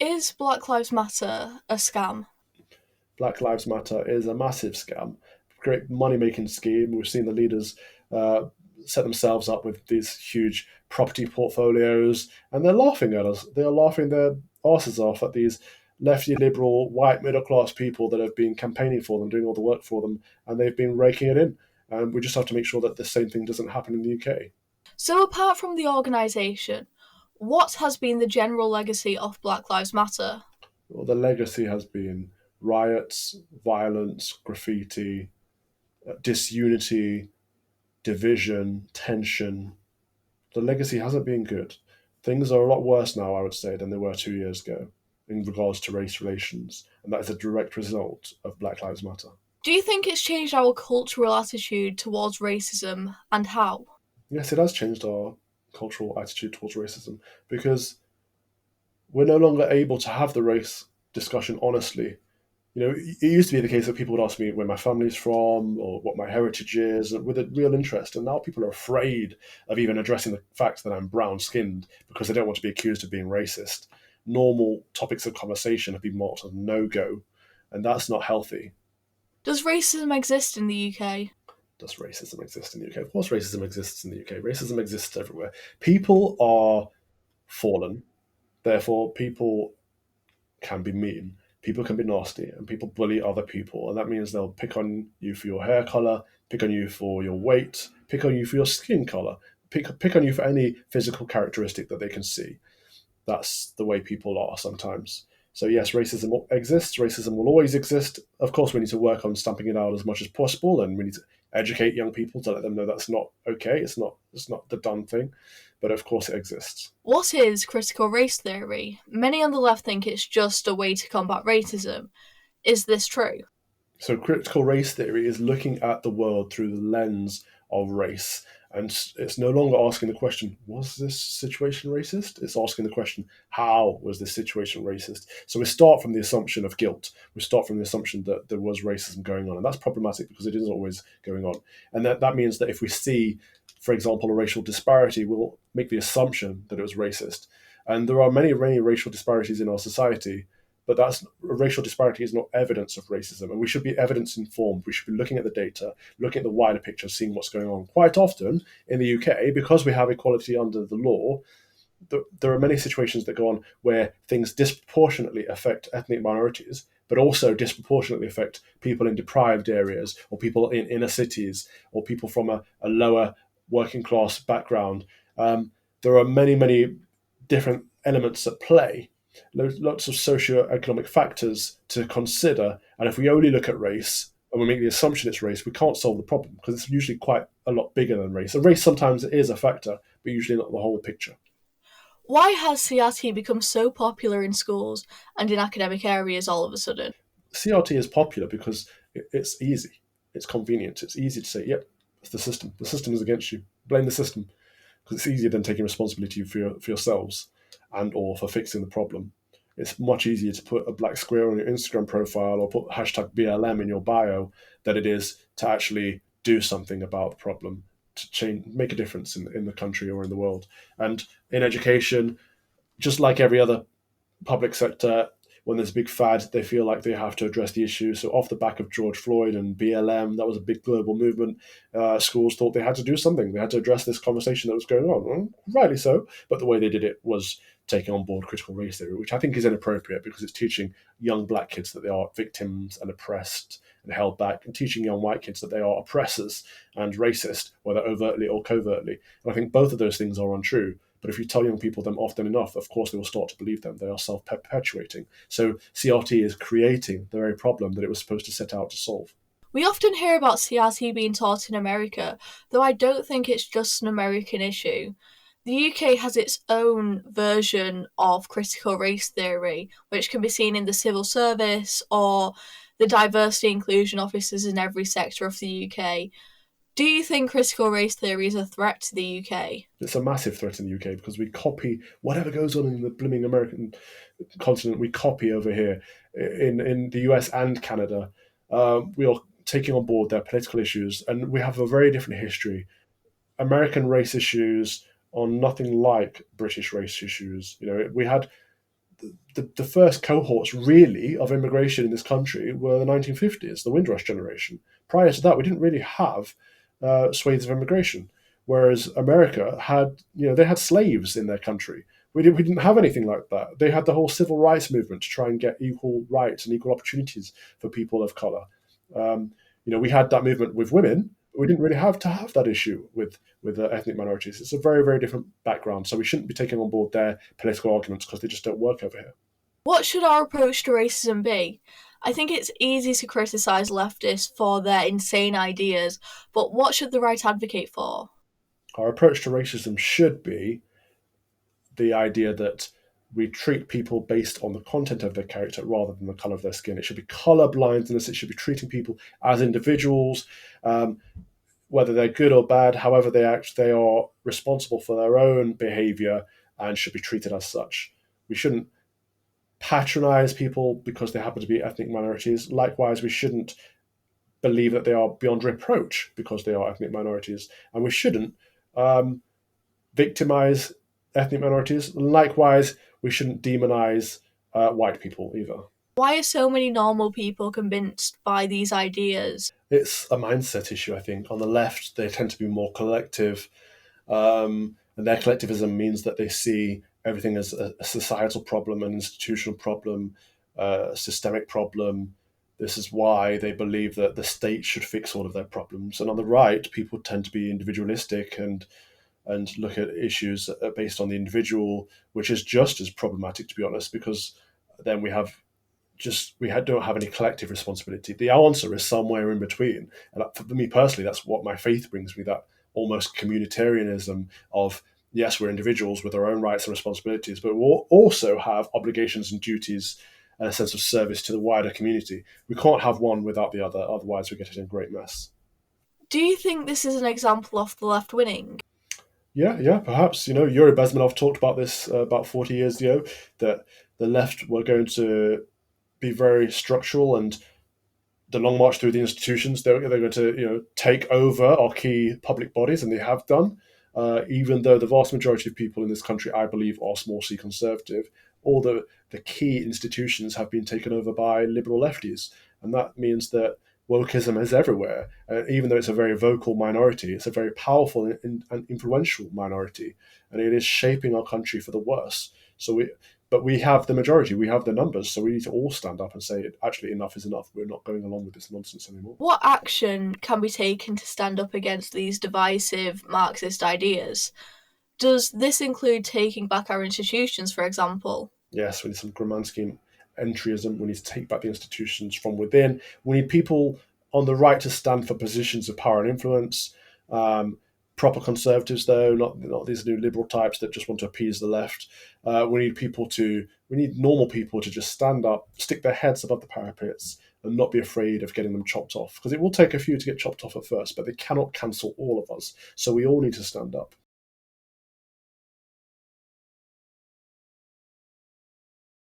Is Black Lives Matter a scam? Black Lives Matter is a massive scam, great money making scheme. We've seen the leaders uh, set themselves up with these huge property portfolios, and they're laughing at us. They are laughing their asses off at these lefty liberal white middle class people that have been campaigning for them, doing all the work for them, and they've been raking it in. And we just have to make sure that the same thing doesn't happen in the UK. So, apart from the organisation, what has been the general legacy of Black Lives Matter? Well, the legacy has been riots, violence, graffiti, disunity, division, tension. The legacy hasn't been good. Things are a lot worse now, I would say, than they were 2 years ago in regards to race relations, and that is a direct result of Black Lives Matter. Do you think it's changed our cultural attitude towards racism, and how? Yes, it has changed our cultural attitude towards racism because we're no longer able to have the race discussion honestly. It used to be the case that people would ask me where my family's from or what my heritage is with a real interest. And now people are afraid of even addressing the fact that I'm brown skinned because they don't want to be accused of being racist. Normal topics of conversation have been marked as no go, and that's not healthy. Does racism exist in the UK? Does racism exist in the UK? Of course, racism exists in the UK. Racism exists everywhere. People are fallen, therefore, people can be mean, people can be nasty, and people bully other people. And that means they'll pick on you for your hair color, pick on you for your weight, pick on you for your skin color, pick on you for any physical characteristic that they can see. That's the way people are sometimes. So yes, racism exists. Racism will always exist. Of course, we need to work on stamping it out as much as possible, and we need to educate young people to let them know that's not okay. It's not the done thing, but of course it exists. What is critical race theory? Many on the left think it's just a way to combat racism. Is this true? So critical race theory is looking at the world through the lens of race. And it's no longer asking the question, was this situation racist? It's asking the question, how was this situation racist? So we start from the assumption of guilt. We start from the assumption that there was racism going on. And that's problematic because it isn't always going on. And that means that if we see, for example, a racial disparity, we'll make the assumption that it was racist. And there are many, many racial disparities in our society, but that's racial disparity is not evidence of racism, and we should be evidence informed. We should be looking at the data, looking at the wider picture, seeing what's going on. Quite often in the UK, because we have equality under the law, there are many situations that go on where things disproportionately affect ethnic minorities, but also disproportionately affect people in deprived areas or people in inner cities or people from a lower working class background. There are many, many different elements at play, lots of socio-economic factors to consider. And if we only look at race and we make the assumption it's race, we can't solve the problem because it's usually quite a lot bigger than race. And race sometimes is a factor, but usually not the whole picture. Why has CRT become so popular in schools and in academic areas all of a sudden? CRT is popular because it's easy, it's convenient, it's easy to say, yep, it's the system. The system is against you. Blame the system because it's easier than taking responsibility for yourselves and or for fixing the problem. It's much easier to put a black square on your Instagram profile or put hashtag BLM in your bio than it is to actually do something about the problem, to change, make a difference in the country or in the world. And in education, just like every other public sector, when there's a big fad, they feel like they have to address the issue. So, off the back of George Floyd and BLM, that was a big global movement. Schools thought they had to do something. They had to address this conversation that was going on. Well, rightly so. But the way they did it was taking on board critical race theory, which I think is inappropriate because it's teaching young black kids that they are victims and oppressed and held back, and teaching young white kids that they are oppressors and racist, whether overtly or covertly. And I think both of those things are untrue. But if you tell young people them often enough, of course they will start to believe them. They are self-perpetuating. So CRT is creating the very problem that it was supposed to set out to solve. We often hear about CRT being taught in America, though I don't think it's just an American issue. The UK has its own version of critical race theory, which can be seen in the civil service or the diversity inclusion officers in every sector of the UK. Do you think critical race theory is a threat to the UK? It's a massive threat in the UK because we copy whatever goes on in the blooming American continent. We copy over here in the US and Canada. We are taking on board their political issues, and we have a very different history. American race issues are nothing like British race issues. We had the first cohorts really of immigration in this country were the 1950s, the Windrush generation. Prior to that, we didn't really have swathes of immigration. Whereas America had, they had slaves in their country. We didn't have anything like that. They had the whole civil rights movement to try and get equal rights and equal opportunities for people of color. Um, we had that movement with women, but we didn't really have to have that issue with ethnic minorities. It's a very, very different background. So we shouldn't be taking on board their political arguments because they just don't work over here. What should our approach to racism be? I think it's easy to criticise leftists for their insane ideas, but what should the right advocate for? Our approach to racism should be the idea that we treat people based on the content of their character rather than the color of their skin. It should be color blindness. It should be treating people as individuals, um, whether they're good or bad. However they act, they are responsible for their own behavior and should be treated as such. We shouldn't patronize people because they happen to be ethnic minorities. Likewise, we shouldn't believe that they are beyond reproach because they are ethnic minorities, and we shouldn't um, victimize ethnic minorities. Likewise, we shouldn't demonize white people either. Why are so many normal people convinced by these ideas? It's a mindset issue, I think. On the left, they tend to be more collective, and their collectivism means that they see everything as a societal problem, an institutional problem, a systemic problem. This is why they believe that the state should fix all of their problems. And on the right, people tend to be individualistic and look at issues based on the individual, which is just as problematic, to be honest, because then don't have any collective responsibility. The answer is somewhere in between, and for me personally, that's what my faith brings me. That almost communitarianism of yes, we're individuals with our own rights and responsibilities, but we'll also have obligations and duties and a sense of service to the wider community. We can't have one without the other, otherwise we get in a great mess. Do you think this is an example of the left winning? Yeah, perhaps. Yuri Bezmenov talked about this about 40 years ago, that the left were going to be very structural, and the long march through the institutions, they're going to take over our key public bodies, and they have done. Even though the vast majority of people in this country, I believe, are small c conservative, all the key institutions have been taken over by liberal lefties, and that means that wokeism is everywhere. Even though it's a very vocal minority, it's a very powerful and influential minority, and it is shaping our country for the worse. But we have the majority, we have the numbers, so we need to all stand up and say, actually, enough is enough. We're not going along with this nonsense anymore. What action can be taken to stand up against these divisive Marxist ideas? Does this include taking back our institutions, for example? Yes, we need some Gramansky entryism. We need to take back the institutions from within. We need people on the right to stand for positions of power and influence. Proper conservatives, though, not these new liberal types that just want to appease the left. We need normal people to just stand up, stick their heads above the parapets, and not be afraid of getting them chopped off. Because it will take a few to get chopped off at first, but they cannot cancel all of us. So we all need to stand up.